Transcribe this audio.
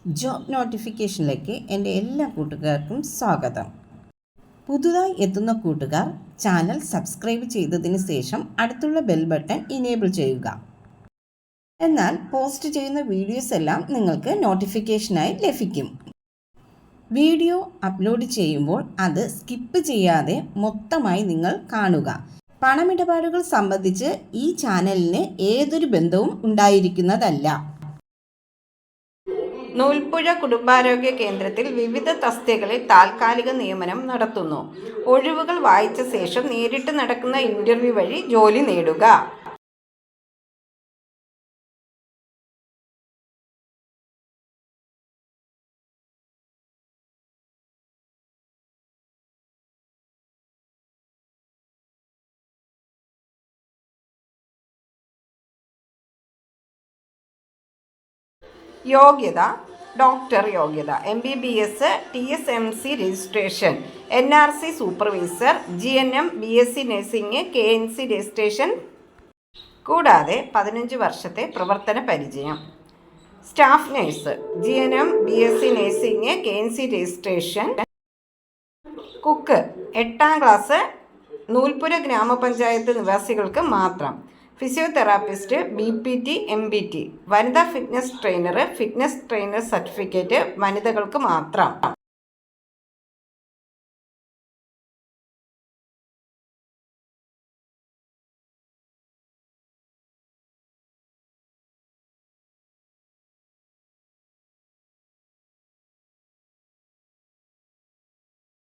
Job നോട്ടിഫിക്കേഷനിലേക്ക് എൻ്റെ എല്ലാ കൂട്ടുകാർക്കും സ്വാഗതം. പുതുതായി എത്തുന്ന കൂട്ടുകാർ ചാനൽ സബ്സ്ക്രൈബ് ചെയ്തതിന് ശേഷം അടുത്തുള്ള ബെൽ ബട്ടൺ ഇനേബിൾ ചെയ്യുക. എന്നാൽ പോസ്റ്റ് ചെയ്യുന്ന വീഡിയോസ് എല്ലാം നിങ്ങൾക്ക് നോട്ടിഫിക്കേഷനായി ലഭിക്കും. വീഡിയോ അപ്ലോഡ് ചെയ്യുമ്പോൾ അത് സ്കിപ്പ് ചെയ്യാതെ മൊത്തമായി നിങ്ങൾ കാണുക. പണമിടപാടുകൾ സംബന്ധിച്ച് ഈ ചാനലിന് ഏതൊരു ബന്ധവും ഉണ്ടായിരിക്കുന്നതല്ല. നൂൽപ്പുഴ കുടുംബാരോഗ്യ കേന്ദ്രത്തിൽ വിവിധ തസ്തികകളിൽ താൽക്കാലിക നിയമനം നടത്തുന്നു. ഒഴിവുകൾ വായിച്ച ശേഷം നേരിട്ട് നടക്കുന്ന ഇന്റർവ്യൂ വഴി ജോലി നേടുക. യോഗ്യത: ഡോക്ടർ യോഗ്യത, MBBS, TSMC registration, NRC supervisor, GNM, BSc nursing, KNC registration കൂടാതെ 15 വർഷത്തെ പ്രവർത്തന പരിചയം. Staff nurse, GNM, BSc nursing, KNC registration. Cook, 8ാം ക്ലാസ്, നൂൽപ്പുര ഗ്രാമപഞ്ചായത്ത് നിവാസികൾക്ക് മാത്രം. Physiotherapist, BPT, MBT. വനിതാ ഫിറ്റ്നസ് ട്രെയിനർ സർട്ടിഫിക്കറ്റ് വനിതകൾക്ക് മാത്രം.